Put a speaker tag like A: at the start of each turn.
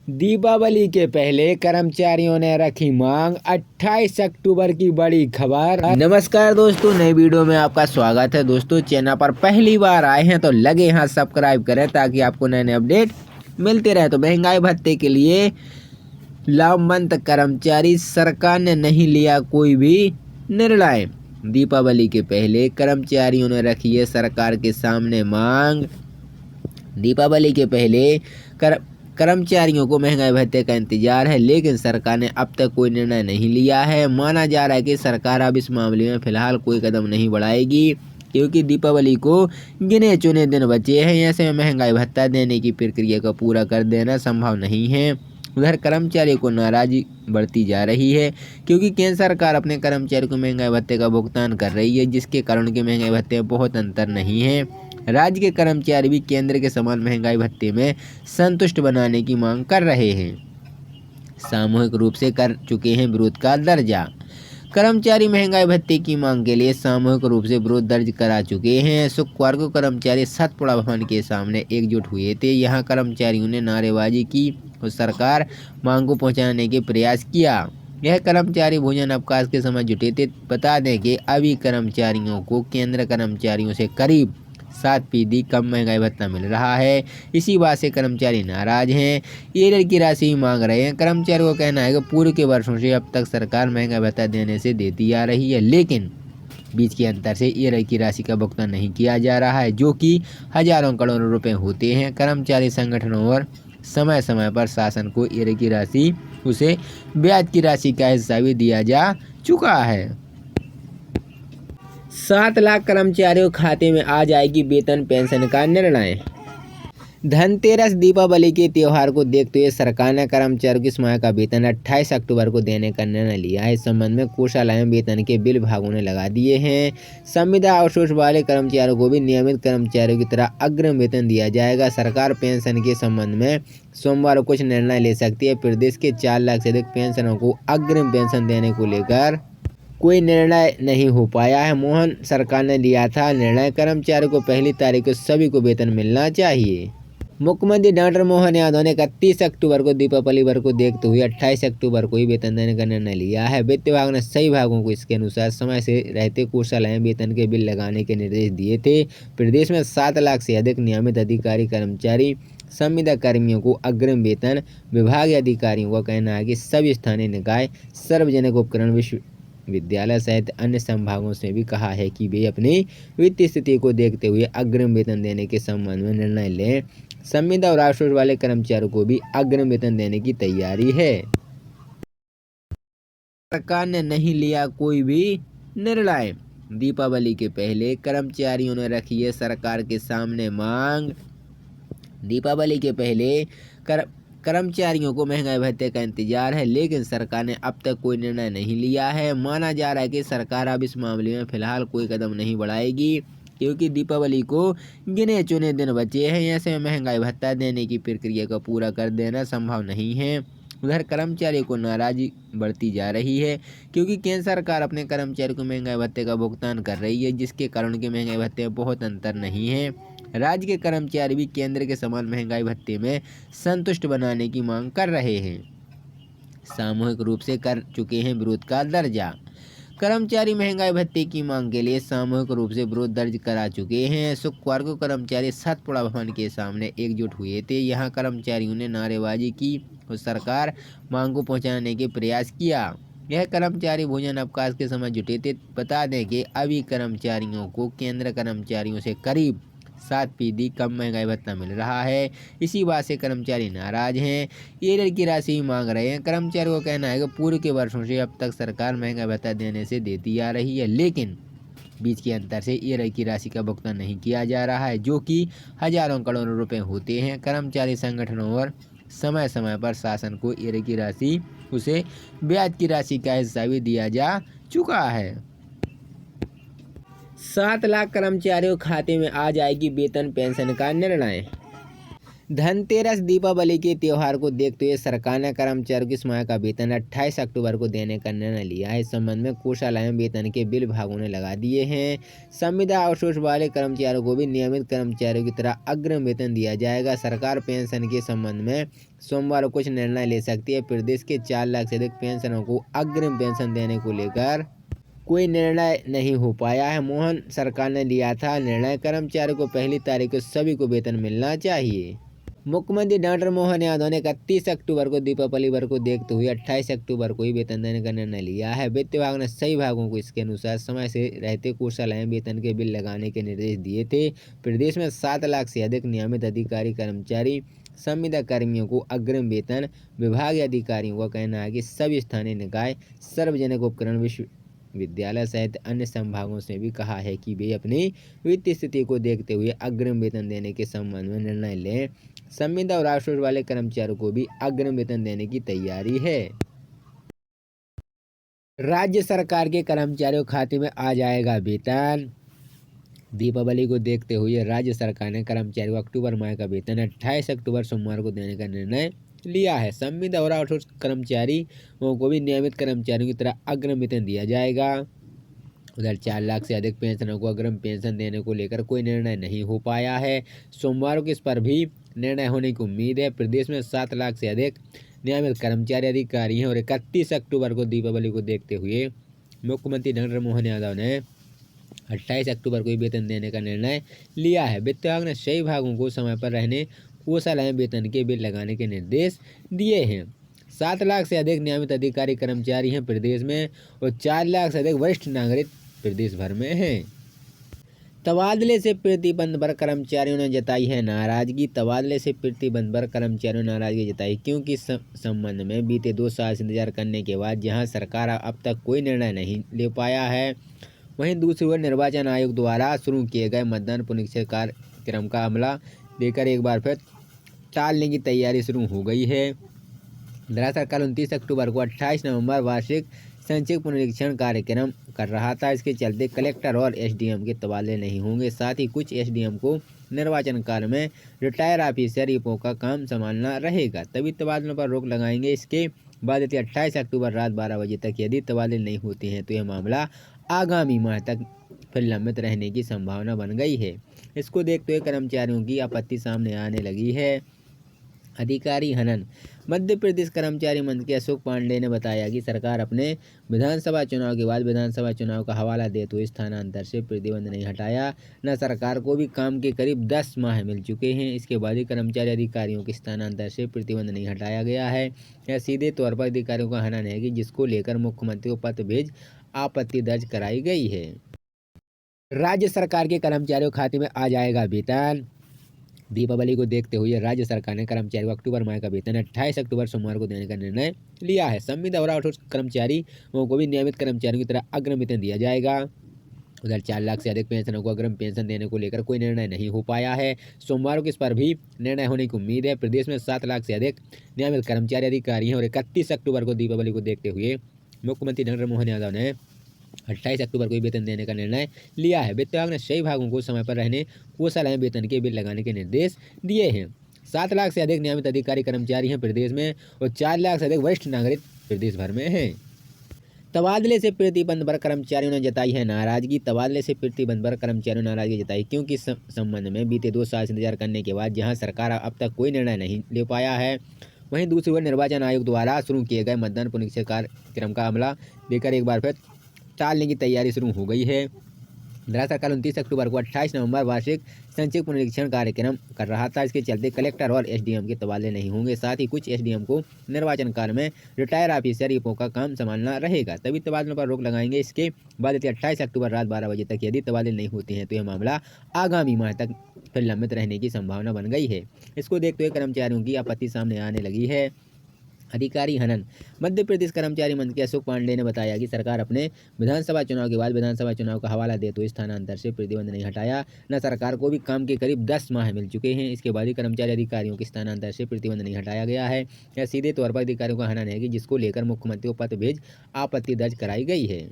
A: दीपावली के पहले कर्मचारियों ने रखी मांग। 28 अक्टूबर की बड़ी खबर। नमस्कार दोस्तों, नई वीडियो में आपका स्वागत है। दोस्तों, चैनल पर पहली बार आए हैं तो लगे हाथ सब्सक्राइब करें ताकि आपको नए नए अपडेट मिलते रहे। तो महंगाई भत्ते के लिए लामबंद कर्मचारी, सरकार ने नहीं लिया कोई भी निर्णय। दीपावली के पहले कर्मचारियों ने रखी है सरकार के सामने मांग। दीपावली के पहले कर्मचारियों को महंगाई भत्ते का इंतजार है, लेकिन सरकार ने अब तक कोई निर्णय नहीं लिया है। माना जा रहा है कि सरकार अब इस मामले में फिलहाल कोई कदम नहीं बढ़ाएगी, क्योंकि दीपावली को गिने चुने दिन बचे हैं। ऐसे में महंगाई भत्ता देने की प्रक्रिया को पूरा कर देना संभव नहीं है। उधर कर्मचारियों को नाराजगी बढ़ती जा रही है, क्योंकि केंद्र सरकार अपने कर्मचारियों को महंगाई भत्ते का भुगतान कर रही है, जिसके कारण के महंगाई भत्ते में बहुत अंतर नहीं है। राज्य के कर्मचारी भी केंद्र के समान महंगाई भत्ते में संतुष्ट बनाने की मांग कर रहे हैं। सामूहिक रूप से कर चुके हैं विरोध का दर्जा। कर्मचारी महंगाई भत्ते की मांग के लिए सामूहिक रूप से विरोध दर्ज करा चुके हैं। शुक्रवार को कर्मचारी सतपुड़ा भवन के सामने एकजुट हुए थे। यहाँ कर्मचारियों ने नारेबाजी की और सरकार मांग को पहुँचाने के प्रयास किया। यह कर्मचारी भोजन अवकाश के समय जुटे थे। बता दें कि अभी कर्मचारियों को केंद्र कर्मचारियों से करीब 7% कम महंगाई भत्ता मिल रहा है। इसी बात से कर्मचारी नाराज हैं, एरियर की राशि मांग रहे हैं। कर्मचारियों का कहना है कि पूर्व के वर्षों से अब तक सरकार महंगाई भत्ता देने से देती आ रही है, लेकिन बीच के अंतर से एरियर की राशि का भुगतान नहीं किया जा रहा है, जो कि हजारों करोड़ रुपए होते हैं। कर्मचारी संगठनों और समय समय पर शासन को एरियर की राशि उसे ब्याज की राशि का हिस्सा भी दिया जा चुका है। 7 लाख कर्मचारियों खाते में आ जाएगी वेतन पेंशन का निर्णय। धनतेरस दीपावली के त्यौहार को देखते हुए सरकार ने कर्मचारियों की इस माह का वेतन 28 अक्टूबर को देने का निर्णय लिया है। इस संबंध में कोषालय में वेतन के बिल विभागों ने लगा दिए हैं। संविदा आउटसोर्स वाले कर्मचारियों को भी नियमित कर्मचारियों की तरह अग्रिम वेतन दिया जाएगा। सरकार पेंशन के संबंध में सोमवार को कुछ निर्णय ले सकती है। प्रदेश के 4 लाख से अधिक पेंशनरों को अग्रिम पेंशन देने को लेकर कोई निर्णय नहीं हो पाया है। मोहन सरकार ने लिया था निर्णय, कर्मचारियों को पहली तारीख को सभी को वेतन मिलना चाहिए। मुख्यमंत्री डॉक्टर मोहन यादव ने 31 अक्टूबर को दीपावली वर्ष को देखते हुए 28 अक्टूबर को ही वेतन देने का निर्णय लिया है। वित्त विभाग ने सही विभागों को इसके अनुसार समय से रहते कोषालय में वेतन के बिल लगाने के निर्देश दिए थे। प्रदेश में 7 लाख से अधिक नियमित अधिकारी कर्मचारी संविदा कर्मियों को अग्रिम वेतन। विभागीय अधिकारियों का कहना है कि सभी स्थानीय निकाय, सार्वजनिक उपकरण, विश्वविद्यालय सहित अन्य संभागों से भी कहा है कि वे अपनी वित्तीय स्थिति को देखते हुए अग्रिम वेतन देने के संबंध में निर्णय लें। संविदा और आउटसोर्स वाले कर्मचारियों को भी अग्रिम वेतन देने की तैयारी है। सरकार ने नहीं लिया कोई भी निर्णय। दीपावली के पहले कर्मचारियों ने रखी है सरकार के सामने मांग। दीपावली के पहले कर्मचारियों को महंगाई भत्ते का इंतजार है, लेकिन सरकार ने अब तक कोई निर्णय नहीं लिया है। माना जा रहा है कि सरकार अब इस मामले में फिलहाल कोई कदम नहीं बढ़ाएगी, क्योंकि दीपावली को गिने चुने दिन बचे हैं। ऐसे में महंगाई भत्ता देने की प्रक्रिया को पूरा कर देना संभव नहीं है। उधर कर्मचारियों को नाराजगी बढ़ती जा रही है, क्योंकि केंद्र सरकार अपने कर्मचारियों को महंगाई भत्ते का भुगतान कर रही है, जिसके कारण के महंगाई भत्ते में बहुत अंतर नहीं है। राज्य के कर्मचारी भी केंद्र के समान महंगाई भत्ते में संतुष्ट बनाने की मांग कर रहे हैं। सामूहिक रूप से कर चुके हैं विरोध का दर्जा। कर्मचारी महंगाई भत्ते की मांग के लिए सामूहिक रूप से विरोध दर्ज करा चुके हैं। शुक्रवार को कर्मचारी सतपुड़ा भवन के सामने एकजुट हुए थे। यहाँ कर्मचारियों ने नारेबाजी की और सरकार मांग को पहुँचाने के प्रयास किया। यह कर्मचारी भोजन अवकाश के समय जुटे थे। बता दें कि अभी कर्मचारियों को केंद्र कर्मचारियों से करीब 7% कम महंगाई भत्ता मिल रहा है। इसी बात से कर्मचारी नाराज हैं, एरियर की राशि मांग रहे हैं। कर्मचारियों का कहना है कि पूर्व के वर्षों से अब तक सरकार महंगाई भत्ता देने से देती आ रही है, लेकिन बीच के अंतर से एरियर की राशि का भुगतान नहीं किया जा रहा है, जो कि हजारों करोड़ रुपए होते हैं। कर्मचारी संगठनों और समय समय पर शासन को एरियर की राशि उसे ब्याज की राशि का हिस्सा भी दिया जा चुका है। 7 लाख कर्मचारियों खाते में आ जाएगी वेतन पेंशन का निर्णय। धनतेरस दीपावली के त्योहार को देखते हुए सरकार ने कर्मचारियों की इस माह का वेतन 28 अक्टूबर को देने का निर्णय लिया है। इस संबंध में कोषालय में वेतन के बिल विभागों ने लगा दिए हैं। संविदा आउटसोर्स वाले कर्मचारियों को भी नियमित कर्मचारियों की तरह अग्रिम वेतन दिया जाएगा। सरकार पेंशन के संबंध में सोमवार को कुछ निर्णय ले सकती है। प्रदेश के 4 लाख से अधिक पेंशनरों को अग्रिम पेंशन देने को लेकर कोई निर्णय नहीं हो पाया है। मोहन सरकार ने लिया था निर्णय, कर्मचारियों को पहली तारीख को सभी को वेतन मिलना चाहिए। मुख्यमंत्री डॉक्टर मोहन यादव ने 31 अक्टूबर को दीपावली वर्ष को देखते हुए 28 अक्टूबर को ही वेतन देने का निर्णय लिया है। वित्त विभाग ने सही विभागों को इसके अनुसार समय से रहते कोषालय में वेतन के बिल लगाने के निर्देश दिए थे। प्रदेश में 7 लाख से अधिक नियमित अधिकारी कर्मचारी संविदा कर्मियों को अग्रिम वेतन। विभागीय अधिकारियों का कहना है कि सभी स्थानीय निकाय, सार्वजनिक उपकरण, विद्यालय सहित अन्य संभागों से भी कहा है कि वे अपनी वित्तीय स्थिति को देखते हुए अग्रिम वेतन देने के संबंध में निर्णय लें। संविदा और आउटसोर्स वाले कर्मचारियों को भी अग्रिम वेतन देने की तैयारी है। राज्य सरकार के कर्मचारियों के खाते में आ जाएगा वेतन। दीपावली को देखते हुए राज्य सरकार ने कर्मचारियों को अक्टूबर माह का वेतन 28 अक्टूबर सोमवार को देने का निर्णय लिया है। संविदा और आउटसोर्स कर्मचारियों को भी नियमित कर्मचारियों की तरह अग्रिम वेतन दिया जाएगा। उधर 4 लाख से अधिक पेंशनरों को अग्रिम पेंशन देने को लेकर कोई निर्णय नहीं हो पाया है। सोमवार को इस पर भी निर्णय होने की उम्मीद है। प्रदेश में 7 लाख से अधिक नियमित कर्मचारी अधिकारी हैं और 31 अक्टूबर को दीपावली को देखते हुए मुख्यमंत्री डॉक्टर मोहन यादव ने 28 अक्टूबर को ही वेतन देने का निर्णय लिया है। वित्त विभाग ने सही विभागों को समय पर रहने कोषालय में वेतन के बिल लगाने के निर्देश दिए हैं। 7 लाख से अधिक नियमित अधिकारी कर्मचारी हैं प्रदेश में और 4 लाख से अधिक वरिष्ठ नागरिक प्रदेश भर में हैं। तबादले से प्रतिबंध पर कर्मचारियों ने जताई है नाराजगी। तबादले से प्रतिबंध पर कर्मचारियों ने नाराजगी जताई क्योंकि इस संबंध में बीते 2 साल से इंतजार करने के बाद जहां सरकार अब तक कोई निर्णय नहीं ले पाया है, वहीं दूसरी ओर निर्वाचन आयोग द्वारा शुरू किए गए मतदान पुनरीक्षण कार्यक्रम का अमला देकर एक बार फिर टालने की तैयारी शुरू हो गई है। दरअसल कल 29 अक्टूबर को 28 नवंबर वार्षिक संक्षिप्त पुनरीक्षण कार्यक्रम कर रहा था। इसके चलते कलेक्टर और एसडीएम के तबादले नहीं होंगे। साथ ही कुछ एसडीएम को निर्वाचन काल में रिटायर ऑफिसर ईपो का काम संभालना रहेगा, तभी तबादलों पर रोक लगाएंगे। इसके बाद यदि 28 अक्टूबर रात 12 बजे तक यदि तबादले नहीं होते हैं तो यह मामला आगामी माह तक फिर लंबित रहने की संभावना बन गई है। इसको देखते हुए कर्मचारियों की आपत्ति सामने आने लगी है। अधिकारी हनन। मध्य प्रदेश कर्मचारी मंत्री अशोक पांडे ने बताया कि सरकार अपने विधानसभा चुनाव के बाद विधानसभा चुनाव का हवाला देते हुए स्थानांतर से प्रतिबंध नहीं हटाया। न सरकार को भी काम के करीब 10 माह मिल चुके हैं। इसके बाद ही कर्मचारी अधिकारियों के स्थानांतर से प्रतिबंध नहीं हटाया गया है। यह सीधे तौर पर अधिकारियों का हनन है कि जिसको लेकर मुख्यमंत्री को पत्र भेज आपत्ति दर्ज कराई गई है। राज्य सरकार के कर्मचारियों के खाते में आ जाएगा वेतन। दीपावली को देखते हुए राज्य सरकार ने कर्मचारियों को अक्टूबर माह का वेतन 28 अक्टूबर सोमवार को देने का निर्णय लिया है। संविदा और आउटसोर्स कर्मचारियों को भी नियमित कर्मचारियों की तरह अग्रिम वेतन दिया जाएगा। उधर 4 लाख से अधिक पेंशनरों को अग्रिम पेंशन देने को लेकर कोई निर्णय नहीं हो पाया है। सोमवार को इस पर भी निर्णय होने की उम्मीद है। प्रदेश में 7 लाख से अधिक नियमित कर्मचारी अधिकारी हैं और 31 अक्टूबर को दीपावली को देखते हुए मुख्यमंत्री डॉक्टर मोहन यादव ने 28 अक्टूबर को ही वेतन देने का निर्णय लिया है। वित्त विभाग ने सही विभागों को समय पर रहने कोषालय में वेतन के बिल लगाने के निर्देश दिए हैं। 7 लाख से अधिक नियमित अधिकारी कर्मचारी हैं प्रदेश में और 4 लाख से अधिक वरिष्ठ नागरिक प्रदेश भर में हैं। तबादले से प्रतिबंध पर कर्मचारियों ने जताई है नाराजगी। तबादले से प्रतिबंध पर कर्मचारियों ने नाराजगी जताई क्योंकि इस संबंध में बीते 2 साल से इंतजार करने के बाद जहां सरकार अब तक कोई निर्णय नहीं ले पाया है, वहीं दूसरी ओर निर्वाचन आयोग द्वारा शुरू किए गए मतदान पुनरीक्षण कार्यक्रम का अमला देकर एक बार फिर टालने की तैयारी शुरू हो गई है। दरअसल कल 29 अक्टूबर को 28 नवंबर वार्षिक संक्षिप्त पुनरीक्षण कार्यक्रम कर रहा था। इसके चलते कलेक्टर और एसडीएम के तबादले नहीं होंगे। साथ ही कुछ एसडीएम को निर्वाचन काल में रिटायर ऑफिसर ईपो का काम संभालना रहेगा, तभी तबादलों पर रोक लगाएंगे। इसके बाद यदि 28 अक्टूबर रात 12 बजे तक यदि तबादले नहीं होते हैं तो यह मामला आगामी माह तक फिर लंबित रहने की संभावना बन गई है। इसको देखते हुए कर्मचारियों की आपत्ति सामने आने लगी है। अधिकारी हनन। मध्य प्रदेश कर्मचारी मंत्री अशोक पांडे ने बताया कि सरकार अपने विधानसभा चुनाव के बाद विधानसभा चुनाव का हवाला देते हुए स्थानांतर से प्रतिबंध नहीं हटाया। न सरकार को भी काम के करीब 10 माह मिल चुके हैं। इसके बाद ही कर्मचारी अधिकारियों के स्थानांतर से प्रतिबंध नहीं हटाया गया है। यह सीधे तौर पर अधिकारियों का हनन है कि जिसको लेकर मुख्यमंत्री को पत्र भेज आपत्ति दर्ज कराई गई है।